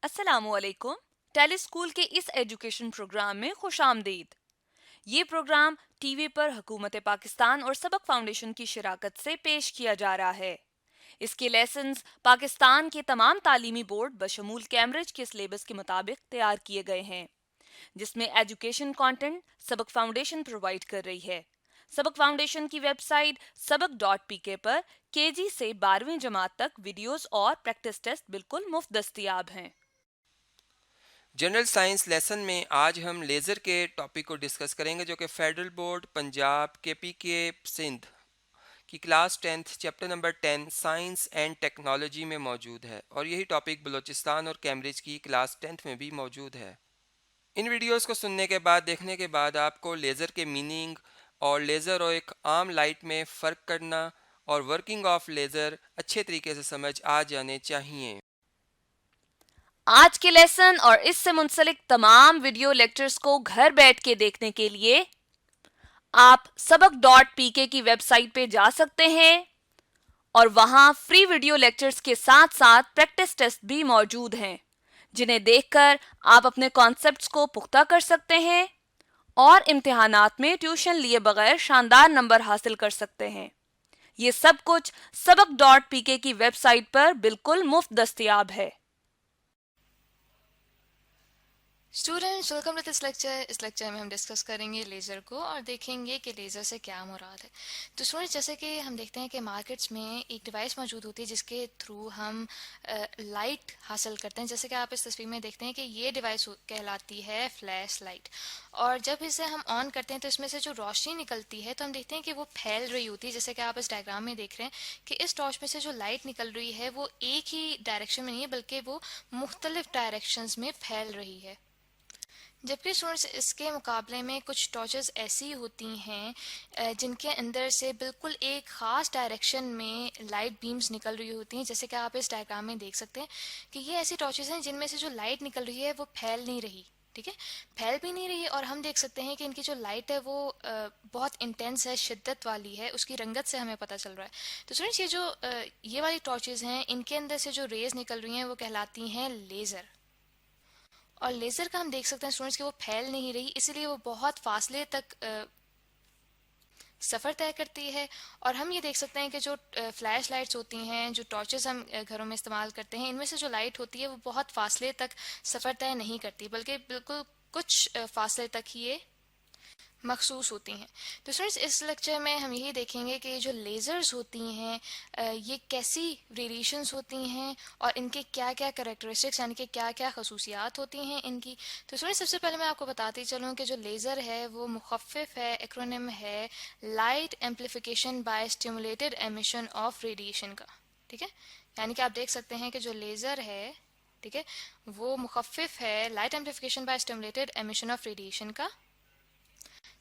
अस्सलामुअलैकुम। टेलीस्कूल के इस एजुकेशन प्रोग्राम में खुशामदीद। ये प्रोग्राम टीवी पर हुकूमत पाकिस्तान और सबक फाउंडेशन की शिराकत से पेश किया जा रहा है। इसके लेसन्स पाकिस्तान के तमाम तालीमी बोर्ड बशमूल कैम्ब्रिज के सिलेबस के मुताबिक तैयार किए गए हैं, जिसमें एजुकेशन कंटेंट सबक फाउंडेशन प्रोवाइड कर रही है। सबक फाउंडेशन की वेबसाइट सबक.pk पर केजी से 12वीं जमात तक वीडियोस और प्रैक्टिस टेस्ट बिल्कुल मुफ्त दस्तियाब हैं। जनरल साइंस लेसन में आज हम लेज़र के टॉपिक को डिस्कस करेंगे, जो कि फेडरल बोर्ड पंजाब के सिंध की class 10th chapter number 10 science and technology में मौजूद है, और यही टॉपिक बलूचिस्तान और कैम्ब्रिज की क्लास 10th में भी मौजूद है। इन वीडियोस को सुनने के बाद, देखने के बाद आपको लेज़र के मीनिंग और लेज़र और एक आम लाइट में फ़र्क करना और वर्किंग ऑफ लेज़र अच्छे तरीके से समझ आ जाने चाहिए। आज के लेसन और इससे मुंसलिक तमाम वीडियो लेक्चर्स को घर बैठ के देखने के लिए आप सबक.pk की वेबसाइट पे जा सकते हैं और वहां फ्री वीडियो लेक्चर्स के साथ साथ प्रैक्टिस टेस्ट भी मौजूद हैं, जिन्हें देखकर आप अपने कॉन्सेप्ट्स को पुख्ता कर सकते हैं और इम्तिहानात में ट्यूशन लिए बगैर शानदार नंबर हासिल कर सकते हैं। ये सब कुछ सबक.pk की वेबसाइट पर बिल्कुल मुफ्त दस्तयाब है। Students welcome to this lecture. इस लेक्चर में हम डिस्कस करेंगे लेज़र को और देखेंगे कि लेज़र से क्या मुराद है। तो स्टूडेंट्स, जैसे कि हम देखते हैं कि मार्केट्स में एक डिवाइस मौजूद होती है जिसके थ्रू हम लाइट हासिल करते हैं। जैसे कि आप इस तस्वीर में देखते हैं कि ये डिवाइस कहलाती है फ्लैश लाइट, और जब इसे हम ऑन करते हैं तो इसमें से जो रोशनी निकलती है तो हम देखते हैं कि वो फैल रही होती है। जैसे कि आप इस डायग्राम में देख रहे हैं कि इस टॉर्च में से जो लाइट निकल रही है वो एक ही डायरेक्शन में नहीं है, बल्कि वो मुख्तलिफ डायरेक्शंस में फैल रही है। जबकि स्टूडेंट्स, इसके मुकाबले में कुछ टॉर्चेस ऐसी होती हैं जिनके अंदर से बिल्कुल एक ख़ास डायरेक्शन में लाइट बीम्स निकल रही होती हैं। जैसे कि आप इस डायग्राम में देख सकते हैं कि ये ऐसी टॉर्चेस हैं जिनमें से जो लाइट निकल रही है वो फैल नहीं रही। ठीक है, फैल भी नहीं रही, और हम देख सकते हैं कि इनकी जो लाइट है वो बहुत इंटेंस है, शिद्दत वाली है, उसकी रंगत से हमें पता चल रहा है। तो स्टूडेंट्स, ये वाली टॉर्चेस हैं, इनके अंदर से जो रेज निकल रही हैं वो कहलाती हैं लेज़र। और लेज़र का हम देख सकते हैं स्टूडेंट्स कि वो फैल नहीं रही, इसीलिए वो बहुत फासले तक सफ़र तय करती है। और हम ये देख सकते हैं कि जो फ्लैश लाइट्स होती हैं, जो टॉर्चेस हम घरों में इस्तेमाल करते हैं, इनमें से जो लाइट होती है वो बहुत फासले तक सफ़र तय नहीं करती, बल्कि बिल्कुल कुछ फासले तक ही ये मखसूस होती हैं। तो स्टूडेंट्स, इस लेक्चर में हम यही देखेंगे कि जो लेज़र्स होती हैं ये कैसी रेडिएशंस होती हैं और इनके क्या क्या करेक्टरिस्टिक्स, यानी कि क्या क्या खसूसियात होती हैं इनकी। तो स्टूडेंट्स, सबसे पहले मैं आपको बताती चलूँ कि जो लेज़र है वो मुखफ़िफ़ है, एक्रोनिम है light amplification by stimulated emission of radiation का। ठीक है, यानी कि आप देख सकते हैं कि जो लेज़र है, ठीक है, वो मुखफ़िफ़ है light amplification by stimulated emission of radiation का।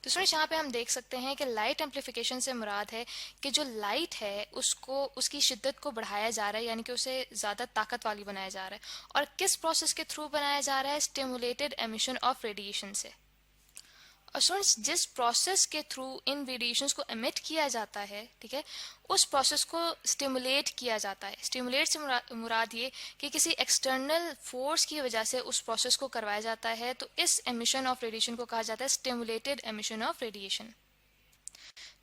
तो स्टूडेंट्स, यहाँ पे हम देख सकते हैं कि लाइट एम्प्लीफिकेशन से मुराद है कि जो लाइट है उसको, उसकी शिद्दत को बढ़ाया जा रहा है, यानी कि उसे ज़्यादा ताकत वाली बनाया जा रहा है। और किस प्रोसेस के थ्रू बनाया जा रहा है? स्टिमुलेटेड एमिशन ऑफ रेडिएशन से। और स्टूडेंट्स, जिस प्रोसेस के थ्रू इन रेडिएशंस को एमिट किया जाता है, ठीक है, उस प्रोसेस को स्टिमुलेट किया जाता है। स्टिमुलेट से मुराद ये कि किसी एक्सटर्नल फोर्स की वजह से उस प्रोसेस को करवाया जाता है। तो इस एमिशन ऑफ रेडिएशन को कहा जाता है स्टिमुलेटेड एमिशन ऑफ रेडिएशन।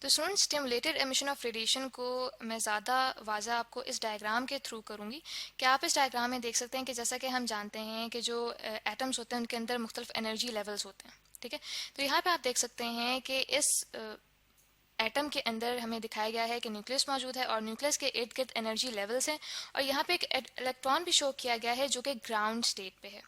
तो students, stimulated emission of radiation को मैं ज़्यादा वाज़ा आपको इस डायग्राम के थ्रू करूँगी कि आप इस डायग्राम में देख सकते हैं कि जैसा कि हम जानते हैं कि जो एटम्स होते हैं उनके अंदर मुख्तलिफ एनर्जी लेवल्स होते हैं। ठीक है, तो यहाँ पे आप देख सकते हैं कि इस एटम के अंदर हमें दिखाया गया है कि न्यूक्लियस मौजूद है और न्यूक्लियस के इर्द गिर्द एनर्जी लेवल्स हैं, और यहाँ पे एक इलेक्ट्रॉन भी शो किया गया है जो कि ग्राउंड स्टेट पे है।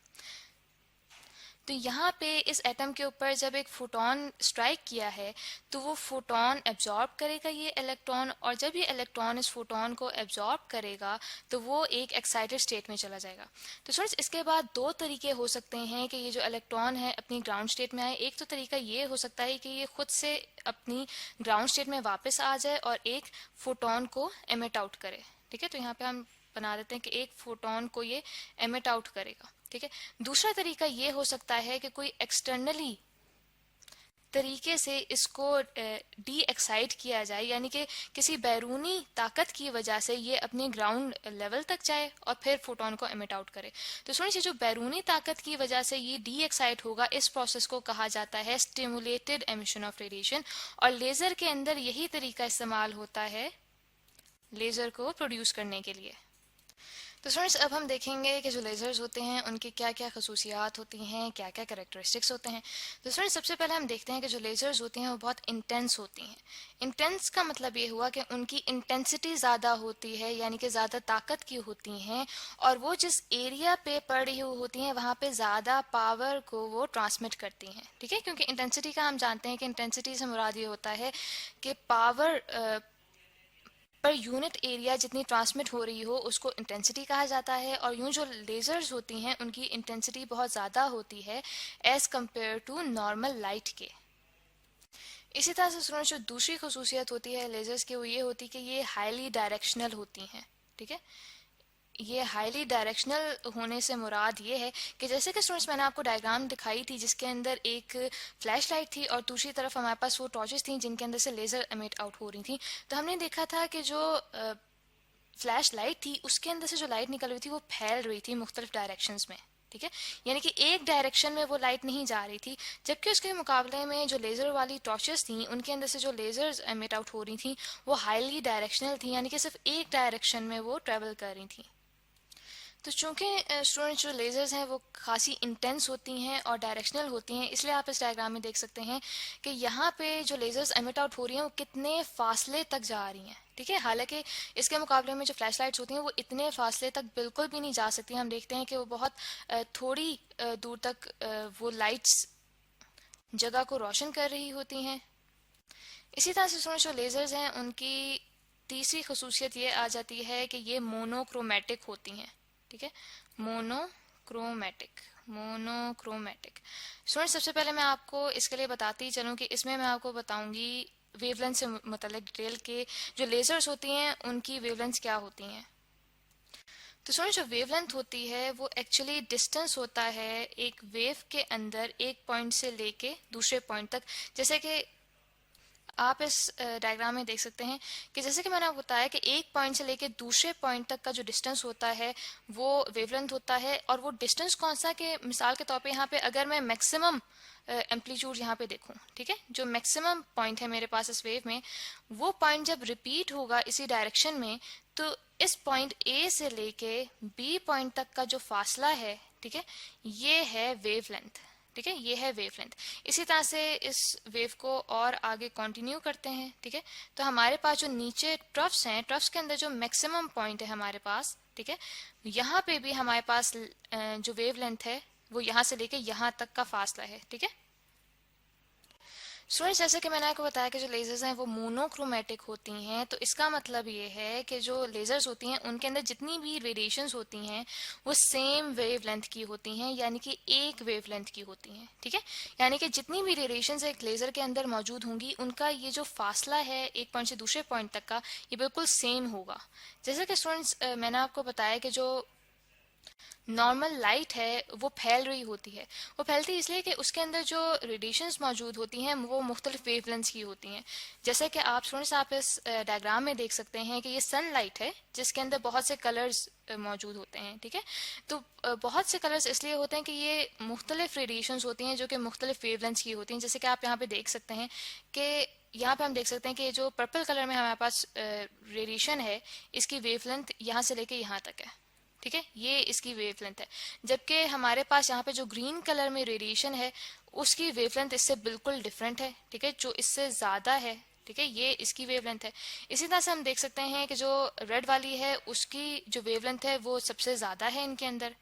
तो यहाँ पे इस एटम के ऊपर जब एक फोटोन स्ट्राइक किया है तो वो फोटोन एब्जॉर्ब करेगा ये इलेक्ट्रॉन, और जब ये इलेक्ट्रॉन इस फोटोन को एब्जॉर्ब करेगा तो वो एक एक्साइटेड स्टेट में चला जाएगा। तो स्टूडेंट्स, इसके बाद दो तरीके हो सकते हैं कि ये जो इलेक्ट्रॉन है अपनी ग्राउंड स्टेट में आए। एक तो तरीका ये हो सकता है कि ये खुद से अपनी ग्राउंड स्टेट में वापस आ जाए और एक फोटोन को एमिट आउट करे। ठीक है, तो यहाँ पे हम बना देते हैं कि एक फोटोन को ये एमिट आउट करेगा। ठीक है, दूसरा तरीका ये हो सकता है कि कोई एक्सटर्नली तरीके से इसको डी एक्साइट किया जाए, यानी कि किसी बैरूनी ताकत की वजह से ये अपने ग्राउंड लेवल तक जाए और फिर फोटोन को एमिट आउट करे। तो सुनिए, जो बैरूनी ताकत की वजह से ये डी एक्साइट होगा, इस प्रोसेस को कहा जाता है स्टिमुलेटेड एमिशन ऑफ रेडिएशन, और लेज़र के अंदर यही तरीका इस्तेमाल होता है लेज़र को प्रोड्यूस करने के लिए। तो स्टूडेंट्स, अब हम देखेंगे कि जो लेज़र्स होते हैं उनकी क्या क्या खसूसियात होती हैं, क्या क्या कैरेक्टरिस्टिक्स होते हैं। तो स्टूडेंट्स, सबसे पहले हम देखते हैं कि जो लेज़र्स होती हैं वो बहुत इंटेंस होती हैं। इंटेंस का मतलब ये हुआ कि उनकी इंटेंसिटी ज़्यादा होती है, यानी कि ज़्यादा ताकत की होती हैं, और वो जिस एरिया पे पड़ रही होती हैं वहाँ पे ज़्यादा पावर को वो ट्रांसमिट करती हैं। ठीक है, क्योंकि इंटेंसिटी का हम जानते हैं कि इंटेंसिटी से मुराद ये होता है कि पावर पर यूनिट एरिया जितनी ट्रांसमिट हो रही हो उसको इंटेंसिटी कहा जाता है। और यूं जो लेज़र्स होती हैं उनकी इंटेंसिटी बहुत ज़्यादा होती है as compare to normal light के। इसी तरह से स्टूडेंट्स, जो दूसरी खसूसियत होती है लेज़र्स की वो ये होती है कि ये हाईली डायरेक्शनल होती हैं। ठीक है, ये हाईली डायरेक्शनल होने से मुराद ये है कि जैसे कि स्टूडेंट्स मैंने आपको डायग्राम दिखाई थी जिसके अंदर एक फ्लैश लाइट थी और दूसरी तरफ हमारे पास वो टॉर्चेस थी जिनके अंदर से लेज़र एमिट आउट हो रही थी। तो हमने देखा था कि जो फ्लैश लाइट थी उसके अंदर से जो लाइट निकल रही थी वो फैल रही थी मुख्तलिफ डायरेक्शंस में। ठीक है, यानी कि एक डायरेक्शन में वो लाइट नहीं जा रही थी, जबकि उसके मुकाबले में जो लेज़र वाली टॉर्चेस थी उनके अंदर से जो लेज़र्स एमिट आउट हो रही थी वो हाईली डायरेक्शनल थी, यानी कि सिर्फ एक डायरेक्शन में वो ट्रेवल कर रही थी। तो चूंकि स्टूडेंट्स जो लेज़र्स हैं वो खासी इंटेंस होती हैं और डायरेक्शनल होती हैं, इसलिए आप इस डायग्राम में देख सकते हैं कि यहाँ पे जो लेज़र्स एमिट आउट हो रही हैं वो कितने फासले तक जा रही हैं। ठीक है, हालांकि इसके मुकाबले में जो फ्लैश लाइट्स होती हैं वो इतने फासले तक बिल्कुल भी नहीं जा सकती। हम देखते हैं कि वो बहुत थोड़ी दूर तक वो लाइट्स जगह को रोशन कर रही होती हैं। इसी तरह से स्टूडेंट्स जो लेज़र्स हैं उनकी तीसरी खसूसियत ये आ जाती है कि ये मोनोक्रोमेटिक होती हैं। ठीक है, मोनोक्रोमेटिक। मोनोक्रोमेटिक स्टूडेंट, सबसे पहले मैं आपको इसके लिए बताती चलूँ कि इसमें मैं आपको बताऊंगी वेवलेंथ से मतलब डिटेल के जो लेज़र्स होती हैं उनकी वेवलेंथ क्या होती हैं। तो स्टूडेंट, जो वेवलेंथ होती है वो एक्चुअली डिस्टेंस होता है एक वेव के अंदर एक पॉइंट से लेके दूसरे पॉइंट तक। जैसे कि आप इस डायग्राम में देख सकते हैं कि जैसे कि मैंने आपको बताया कि एक पॉइंट से लेके दूसरे पॉइंट तक का जो डिस्टेंस होता है वो वेवलेंथ होता है। और वो डिस्टेंस कौन सा, कि मिसाल के तौर पे यहाँ पे अगर मैं मैक्सिमम एम्पलीट्यूड यहाँ पे देखूँ, ठीक है, जो मैक्सिमम पॉइंट है मेरे पास इस वेव में, वो पॉइंट जब रिपीट होगा इसी डायरेक्शन में, तो इस पॉइंट ए से लेके बी पॉइंट तक का जो फासला है, ठीक है, ये है वेवलेंथ। ठीक है, ये है वेवलेंथ। इसी तरह से इस वेव को और आगे कंटिन्यू करते हैं। ठीक है, तो हमारे पास जो नीचे ट्रफ्स हैं, ट्रफ्स के अंदर जो मैक्सिमम पॉइंट है हमारे पास, ठीक है, यहाँ पे भी हमारे पास जो वेवलेंथ है वो यहाँ से लेके यहाँ तक का फासला है। ठीक है स्टूडेंट्स, जैसे कि मैंने आपको बताया कि जो लेजर्स हैं वो मोनोक्रोमेटिक होती हैं, तो इसका मतलब ये है कि जो लेजर्स होती हैं उनके अंदर जितनी भी रेडिएशंस होती हैं वो सेम वेवलेंथ की होती हैं, यानी कि एक वेवलेंथ की होती हैं। ठीक है, यानी कि जितनी भी रेडिएशंस एक लेजर के अंदर मौजूद होंगी उनका ये जो फासला है एक पॉइंट से दूसरे पॉइंट तक का, ये बिल्कुल सेम होगा। जैसे कि स्टूडेंट्स मैंने आपको बताया कि जो नॉर्मल लाइट है वो फैल रही होती है, वो फैलती है इसलिए कि उसके अंदर जो रेडिएशंस मौजूद होती हैं वो मुख्तलिफ वेवलेंथ्स की होती हैं। जैसे कि आप स्टूडेंट्स आप इस डायग्राम में देख सकते हैं कि ये सनलाइट है जिसके अंदर बहुत से कलर्स मौजूद होते हैं। ठीक है, तो बहुत से कलर्स इसलिए होते हैं कि ये मुख्तलिफ रेडिएशंस होती हैं जो कि मुख्तलिफ वेवलेंथ्स की होती हैं। जैसे कि आप यहाँ पे देख सकते हैं कि यहाँ पे हम देख सकते हैं कि जो पर्पल कलर में हमारे पास रेडिएशन है इसकी वेवलेंथ यहाँ से लेके यहाँ तक है। ठीक है, ये इसकी वेवलेंथ है, जबकि हमारे पास यहाँ पे जो ग्रीन कलर में रेडिएशन है उसकी वेवलेंथ इससे बिल्कुल डिफरेंट है। ठीक है, जो इससे ज़्यादा है, ठीक है, ये इसकी वेवलेंथ है। इसी तरह से हम देख सकते हैं कि जो रेड वाली है उसकी जो वेवलेंथ है वो सबसे ज़्यादा है इनके अंदर।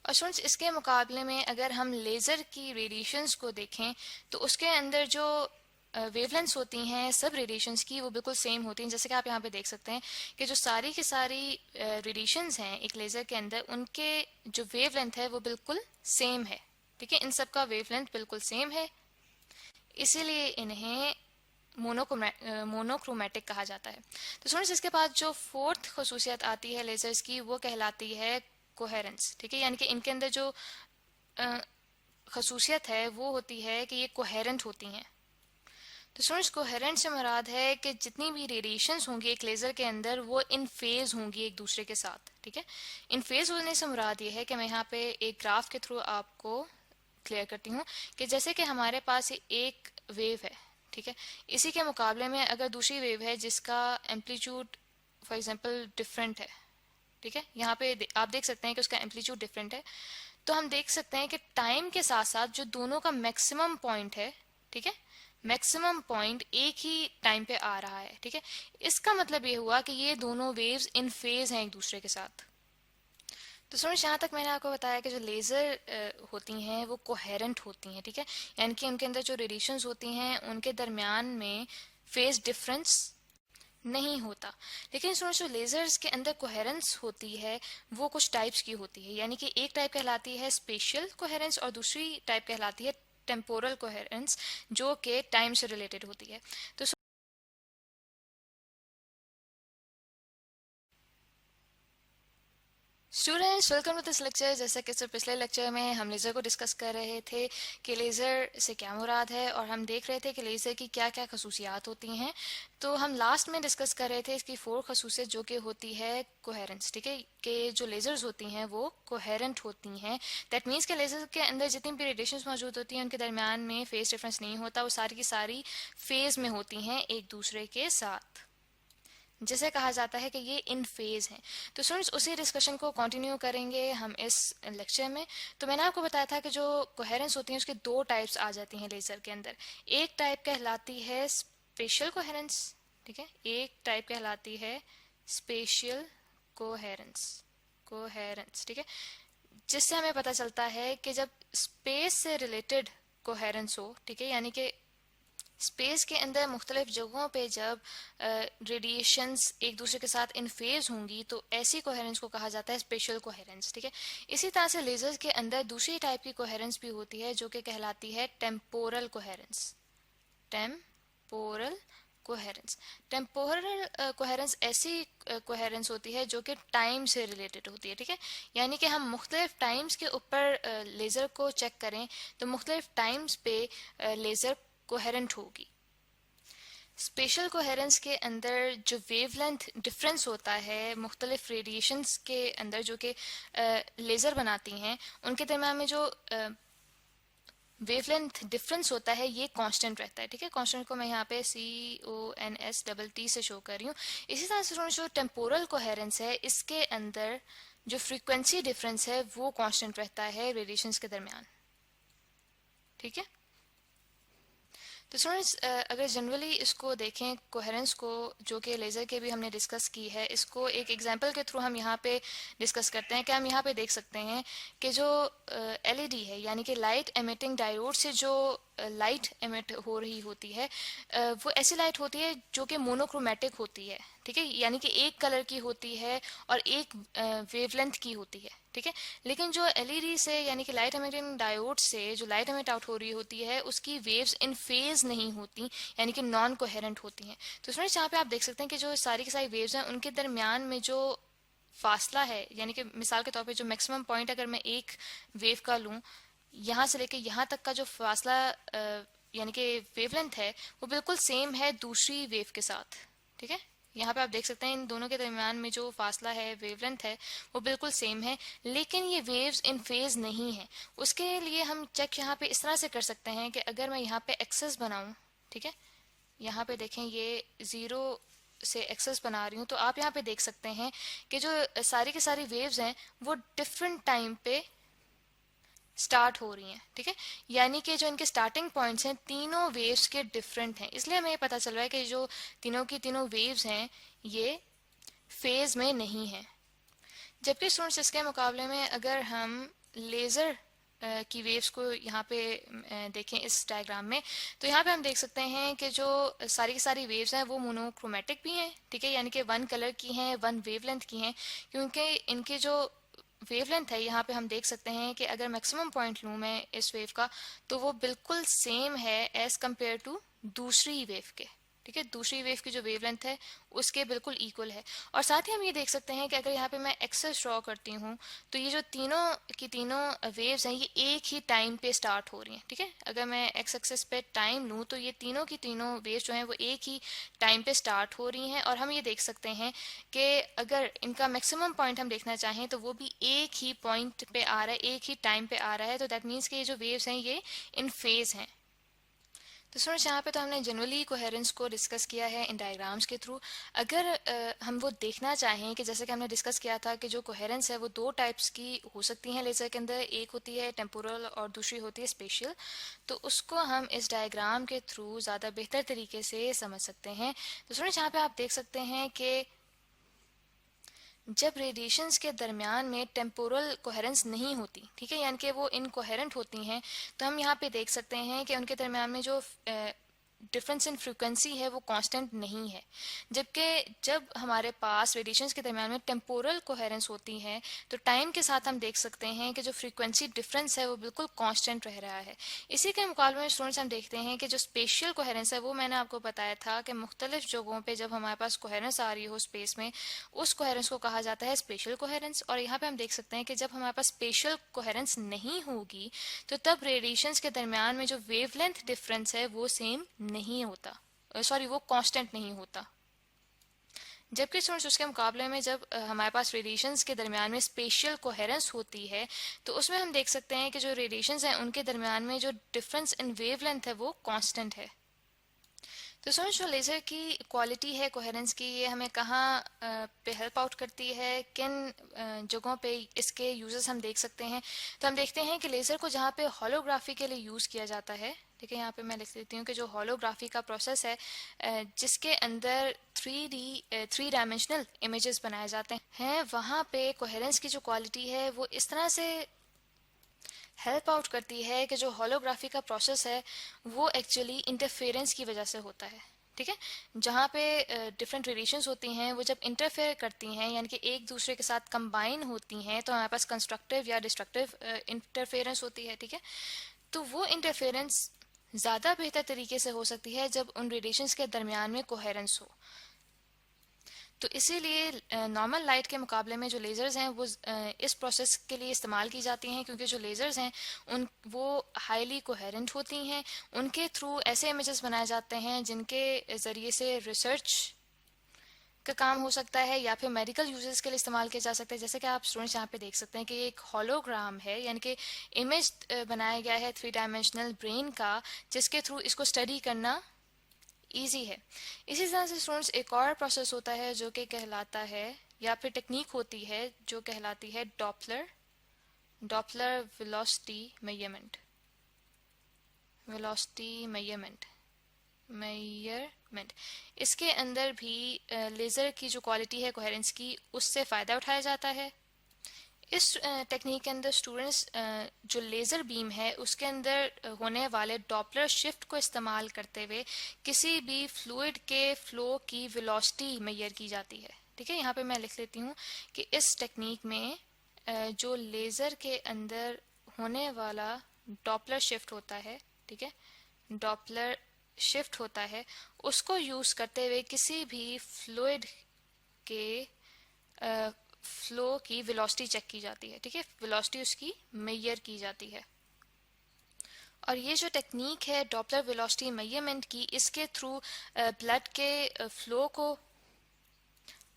और स्टूडेंट्स इसके मुकाबले में अगर हम लेज़र की रेडिएशंस को देखें तो उसके अंदर जो वेवलेंथ्स होती हैं सब रेडिएशंस की वो बिल्कुल सेम होती हैं। जैसे कि आप यहाँ पे देख सकते हैं कि जो सारी की सारी रेडिएशंस हैं एक लेज़र के अंदर उनके जो वेवलेंथ है वो बिल्कुल सेम है। ठीक है, इन सब का वेवलेंथ बिल्कुल सेम है, इसीलिए इन्हें मोनोक्रोमेटिक कहा जाता है। तो स्टूडेंट्स इसके बाद जो फोर्थ खसूसियत आती है लेज़र्स की वो कहलाती है कोहेरेंस। ठीक है, यानी कि इनके अंदर जो खसूसियत है वो होती है कि ये कोहेरेंट होती हैं। तो स्टूडेंट्स, कोहेरेंट से मुराद है कि जितनी भी रेडिएशंस होंगी एक लेज़र के अंदर वो इन फेज होंगी एक दूसरे के साथ, ठीक है। इन फेज होने से मुराद ये है कि मैं यहाँ पे एक ग्राफ के थ्रू आपको क्लियर करती हूँ कि जैसे कि हमारे पास एक वेव है, ठीक है, इसी के मुकाबले में अगर दूसरी वेव है जिसका एम्पलीट्यूड फॉर एग्जांपल डिफरेंट है, ठीक है, यहाँ पे आप देख सकते हैं कि उसका एम्पलीट्यूड डिफरेंट है, तो हम देख सकते हैं कि टाइम के साथ साथ जो दोनों का मैक्सिमम पॉइंट है, ठीक है, मैक्सिमम पॉइंट एक ही टाइम पे आ रहा है, ठीक है। इसका मतलब ये हुआ कि ये दोनों वेव्स इन फेज हैं एक दूसरे के साथ। तो स्टूडेंट्स, यहाँ तक मैंने आपको बताया कि जो लेज़र होती हैं वो कोहेरेंट होती हैं, ठीक है, यानी कि उनके अंदर जो रेडिएशंस होती हैं उनके दरमियान में फेज डिफरेंस नहीं होता। लेकिन स्टूडेंट्स, जो लेज़र्स के अंदर कोहेरेंस होती है वो कुछ टाइप्स की होती है, यानी कि एक टाइप कहलाती है स्पेशियल कोहेरेंस और दूसरी टाइप कहलाती है टेम्पोरल कोहेरेंस, जो कि टाइम से रिलेटेड होती है। तो students, welcome to this lecture. जैसा कि सर पिछले लेक्चर में हम लेज़र को डिस्कस कर रहे थे कि लेज़र से क्या मुराद है और हम देख रहे थे कि लेज़र की क्या क्या खसूसियात होती हैं। तो हम लास्ट में डिस्कस कर रहे थे इसकी 4 खसूसियत जो कि होती है कोहेरेंस, ठीक है, कि जो लेज़र्स होती हैं वो कोहेरेंट होती हैं। दैट मीन्स कि लेज़र के अंदर जितनी भी रेडिएशंस मौजूद होती हैं उनके दरमियान में फेज डिफरेंस नहीं होता, वो सारी की सारी फेज में होती हैं एक दूसरे के साथ, जिसे कहा जाता है कि ये इन फेज हैं। तो स्टूडेंट्स, उसी डिस्कशन को कंटिन्यू करेंगे हम इस लेक्चर में। तो मैंने आपको बताया था कि जो कोहेरेंस होती हैं उसके 2 टाइप्स आ जाती हैं लेज़र के अंदर। एक टाइप कहलाती है स्पेशल कोहेरेंस, ठीक है, एक टाइप कहलाती है स्पेशल कोहेरेंस, कोहेरेंस, ठीक है, जिससे हमें पता चलता है कि जब स्पेस से रिलेटेड कोहेरेंस हो, ठीक है, यानी कि स्पेस के अंदर मुख्तलिफ जगहों पे जब रेडिएशंस एक दूसरे के साथ इन फेज होंगी तो ऐसी कोहेरेंस को कहा जाता है स्पेशल कोहेरेंस, ठीक है। इसी तरह से लेजर्स के अंदर दूसरी टाइप की कोहेरेंस भी होती है जो कि कहलाती है temporal coherence, temporal coherence. Temporal coherence ऐसी कोहेरेंस होती है जो कि टाइम से रिलेटेड होती है, ठीक है, यानी कि हम मुख्तलिफ टाइम्स के ऊपर लेज़र को चेक करें तो मुख्तलिफ टाइम्स पे लेज़र कोहेरेंट होगी। स्पेशल कोहेरेंस के अंदर जो वेवलेंथ डिफरेंस होता है मुख्तलिफ रेडिएशंस के अंदर जो कि लेज़र बनाती हैं उनके दरम्यान में जो वेवलेंथ डिफरेंस होता है ये कांस्टेंट रहता है, ठीक है। कांस्टेंट को मैं यहाँ पे CONSTT से शो कर रही हूँ। इसी तरह से जो टेम्पोरल कोहेरेंस है इसके अंदर जो फ्रीक्वेंसी डिफरेंस है वो कांस्टेंट रहता है रेडिएशंस के दरमियान, ठीक है। तो स्टूडेंट्स, अगर जनरली इसको देखें कोहेरेंस को जो कि लेज़र के भी हमने डिस्कस की है, इसको एक एग्जांपल के थ्रू हम यहाँ पे डिस्कस करते हैं कि हम यहाँ पे देख सकते हैं कि जो LED है यानी कि लाइट एमिटिंग डायोड से जो लाइट एमिट हो रही होती है वो ऐसी लाइट होती है जो कि मोनोक्रोमेटिक होती है, ठीक है, यानी कि एक कलर की होती है और एक वेवलेंथ की होती है, ठीक है। लेकिन जो LED से यानी कि लाइट एमिटिंग डायोड से जो लाइट एमिट आउट हो रही होती है उसकी वेव्स इन फेज नहीं होती, यानी कि नॉन कोहेरेंट होती हैं। तो स्टूडेंट्स, यहाँ पे आप देख सकते हैं कि जो सारी की सारी वेव्स हैं उनके दरमियान में जो फासला है, यानी कि मिसाल के तौर पे जो मैक्सिमम पॉइंट अगर मैं एक वेव का लूँ, यहाँ से लेके यहाँ तक का जो फासला यानी कि वेवलेंथ है वो बिल्कुल सेम है दूसरी वेव के साथ, ठीक है। यहाँ पे आप देख सकते हैं इन दोनों के दरमियान में जो फासला है वेवलेंथ है वो बिल्कुल सेम है, लेकिन ये वेव्स इन फेज नहीं है। उसके लिए हम चेक यहाँ पे इस तरह से कर सकते हैं कि अगर मैं यहाँ पे एक्सेस बनाऊँ, ठीक है, यहाँ पे देखें ये 0 से एक्सेस बना रही हूँ, तो आप यहाँ पे देख सकते हैं कि जो सारी की सारी वेव्स हैं वो डिफरेंट टाइम पे स्टार्ट हो रही हैं, ठीक है, यानी कि जो इनके स्टार्टिंग पॉइंट्स हैं तीनों वेव्स के डिफरेंट हैं। इसलिए हमें ये पता चल रहा है कि जो तीनों की तीनों वेव्स हैं ये फेज में नहीं है। जबकि स्टूडेंट्स, इसके मुकाबले में अगर हम लेज़र की वेव्स को यहाँ पे देखें इस डायग्राम में, तो यहाँ पे हम देख सकते हैं कि जो सारी की सारी वेव्स हैं वो मोनोक्रोमेटिक भी हैं, ठीक है, यानी कि 1 कलर की हैं, 1 वेवलेंथ की हैं, क्योंकि इनके जो वेवलेंथ है यहाँ पे हम देख सकते हैं कि अगर मैक्सिमम पॉइंट लूँ मैं इस वेव का तो वो बिल्कुल सेम है एज कंपेयर टू दूसरी वेव के, ठीक है, दूसरी वेव की जो वेवलेंथ है उसके बिल्कुल इक्वल है। और साथ ही हम ये देख सकते हैं कि अगर यहाँ पे मैं एक्सेस ड्रॉ करती हूँ तो ये जो तीनों की तीनों वेव्स हैं ये एक ही टाइम पे स्टार्ट हो रही हैं। ठीक है, अगर मैं एक्स एक्सेस पे टाइम लूँ तो ये तीनों की तीनों वेव्स जो हैं वो एक ही टाइम पे स्टार्ट हो रही हैं। और हम ये देख सकते हैं कि अगर इनका मैक्सिमम पॉइंट हम देखना चाहें तो वो भी एक ही पॉइंट पे आ रहा है, एक ही टाइम पे आ रहा है। तो दैट मीन्स कि ये जो वेव्स हैं ये इन फेज हैं। तो स्टूडेंट्स यहाँ पे तो हमने जनरली कोहेरेंस को डिस्कस किया है इन डायग्राम्स के थ्रू। अगर हम वो देखना चाहें कि जैसे कि हमने डिस्कस किया था कि जो कोहेरेंस है वो दो टाइप्स की हो सकती हैं लेज़र के अंदर, एक होती है टेम्पोरल और दूसरी होती है स्पेशियल, तो उसको हम इस डायग्राम के थ्रू ज़्यादा बेहतर तरीके से समझ सकते हैं। तो स्टूडेंट्स यहाँ पे आप देख सकते हैं कि जब रेडिएशंस के दरमियान में टेम्पोरल कोहेरेंस नहीं होती, ठीक है, यानी कि वो इनकोहेरेंट होती हैं, तो हम यहाँ पे देख सकते हैं कि उनके दरमियान में जो डिफरेंस इन फ्रीक्वेंसी है वो कांस्टेंट नहीं है। जबकि जब हमारे पास रेडिएशंस के दरमियान में टेम्पोरल कोहेरेंस होती है तो टाइम के साथ हम देख सकते हैं कि जो फ्रीक्वेंसी डिफरेंस है वो बिल्कुल कांस्टेंट रह रहा है। इसी के मुकाबले में स्टूडेंट्स हम देखते हैं कि जो स्पेशियल कोहेरेंस है वो मैंने आपको बताया था कि मुख्तलिफ जगहों पे जब हमारे पास कोहेरेंस आ रही हो स्पेस में, उस कोहेरेंस को कहा जाता है स्पेशियल कोहेरेंस। और यहाँ पे हम देख सकते हैं कि जब हमारे पास स्पेशियल कोहेरेंस नहीं होगी तो तब रेडिएशंस के दरमियान में जो वेवलेंथ डिफरेंस है वो सेम नहीं होता, सॉरी वो कांस्टेंट नहीं होता। जबकि स्टूडेंट्स उसके मुकाबले में जब हमारे पास रेडिएशंस के दरमियान में स्पेशियल कोहेरेंस होती है तो उसमें हम देख सकते हैं कि जो रेडिएशंस हैं उनके दरमियान में जो डिफरेंस इन वेवलेंथ है वो कांस्टेंट है। तो स्टूडेंट्स जो लेज़र की क्वालिटी है कोहेरेंस की, ये हमें कहाँ पे हेल्प आउट करती है, किन जगहों पे इसके यूजेस हम देख सकते हैं। तो हम देखते हैं कि लेज़र को जहाँ पे होलोग्राफी के लिए यूज़ किया जाता है, ठीक है, यहाँ पे मैं लिख देती हूँ कि जो होलोग्राफी का प्रोसेस है जिसके अंदर 3 डायमेंशनल इमेजेस बनाए जाते हैं, वहाँ पे कोहेरेंस की जो क्वालिटी है वो इस तरह से हेल्प आउट करती है कि जो होलोग्राफी का प्रोसेस है वो एक्चुअली इंटरफेरेंस की वजह से होता है। ठीक है, जहाँ पे डिफरेंट रेडिएशंस होती हैं वो जब इंटरफेयर करती हैं यानी कि एक दूसरे के साथ कंबाइन होती हैं तो हमारे पास कंस्ट्रक्टिव या डिस्ट्रक्टिव इंटरफेरेंस होती है। ठीक है, तो वो इंटरफेरेंस ज़्यादा बेहतर तरीके से हो सकती है जब उन रेडिएशंस के दरमियान में कोहेरेंस हो। तो इसीलिए नॉर्मल लाइट के मुकाबले में जो लेज़र्स हैं वो इस प्रोसेस के लिए इस्तेमाल की जाती हैं, क्योंकि जो लेज़र्स हैं वो हाईली कोहेरेंट होती हैं। उनके थ्रू ऐसे इमेजेस बनाए जाते हैं जिनके ज़रिए से रिसर्च का काम हो सकता है या फिर मेडिकल यूजेस के लिए इस्तेमाल किया जा सकता है। जैसे कि आप स्टूडेंट्स यहाँ पे देख सकते हैं कि ये एक होलोग्राम है, यानी कि इमेज बनाया गया है 3 डायमेंशनल ब्रेन का, जिसके थ्रू इसको स्टडी करना ईजी है। इसी तरह से स्टूडेंट्स एक और प्रोसेस होता है जो कि कहलाता है, या फिर टेक्निक होती है जो कहलाती है डॉपलर वेलोसिटी मेजरमेंट। इसके अंदर भी लेज़र की जो क्वालिटी है कोहेरेंस की उससे फ़ायदा उठाया जाता है। इस टेक्निक के अंदर स्टूडेंट्स जो लेज़र बीम है उसके अंदर होने वाले डॉपलर शिफ्ट को इस्तेमाल करते हुए किसी भी फ्लूइड के फ्लो की वेलोसिटी मेजर की जाती है। ठीक है, यहाँ पे मैं लिख लेती हूँ कि इस टेक्निक में जो लेज़र के अंदर होने वाला डॉपलर शिफ्ट होता है, ठीक है, डॉपलर शिफ्ट होता है, उसको यूज़ करते हुए किसी भी फ्लूइड के फ्लो की वेलोसिटी चेक की जाती है। ठीक है, वेलोसिटी उसकी मेजर की जाती है। और ये जो टेक्निक है डॉपलर वेलोसिटी मेजरमेंट की, इसके थ्रू ब्लड के फ्लो को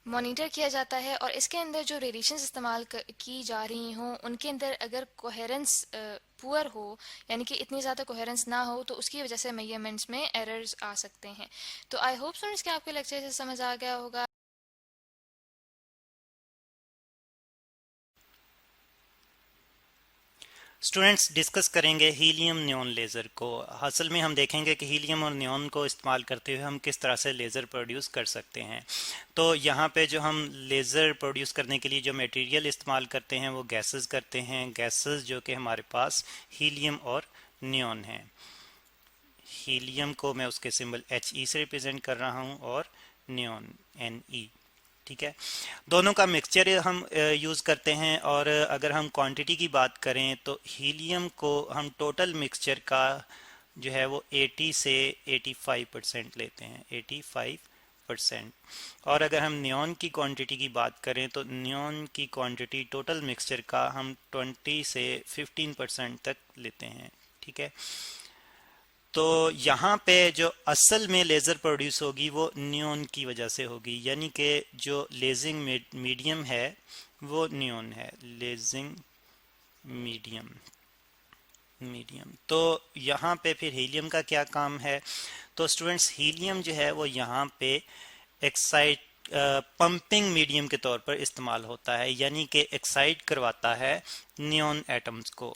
मॉनिटर किया जाता है और इसके अंदर जो रेडिएशंस इस्तेमाल की जा रही हों उनके अंदर अगर कोहेरेंस पुअर हो, यानी कि इतनी ज़्यादा कोहेरेंस ना हो, तो उसकी वजह से मेजरमेंट्स में एरर्स आ सकते हैं। तो आई होप स्टूडेंट्स कि आपके लेक्चर से समझ आ गया होगा। स्टूडेंट्स डिस्कस करेंगे हीलियम नियॉन लेज़र को। असल में हम देखेंगे कि हीलियम और नियॉन को इस्तेमाल करते हुए हम किस तरह से लेज़र प्रोड्यूस कर सकते हैं। तो यहाँ पे जो हम लेज़र प्रोड्यूस करने के लिए जो मटेरियल इस्तेमाल करते हैं वो गैसेस करते हैं। गैसेस जो कि हमारे पास हीलियम और नियॉन हैं। हीलियम को मैं उसके सिंबल HE से रिप्रेजेंट कर रहा हूँ और नियॉन NE। ठीक है, दोनों का मिक्सचर हम यूज़ करते हैं। और अगर हम क्वांटिटी की बात करें तो हीलियम को हम टोटल मिक्सचर का जो है वो 80 से 85% लेते हैं, 85%। और अगर हम नियॉन की क्वांटिटी की बात करें तो नियॉन की क्वांटिटी टोटल मिक्सचर का हम 20 से 15% तक लेते हैं, ठीक है। तो यहाँ पे जो असल में लेज़र प्रोड्यूस होगी वो नियॉन की वजह से होगी, यानी कि जो लेजिंग मीडियम है वो नियॉन है, लेजिंग मीडियम मीडियम। तो यहाँ पे फिर हीलियम का क्या काम है? तो स्टूडेंट्स हीलियम जो है वो यहाँ पे एक्साइट पंपिंग मीडियम के तौर पर इस्तेमाल होता है, यानी कि एक्साइट करवाता है नियॉन एटम्स को,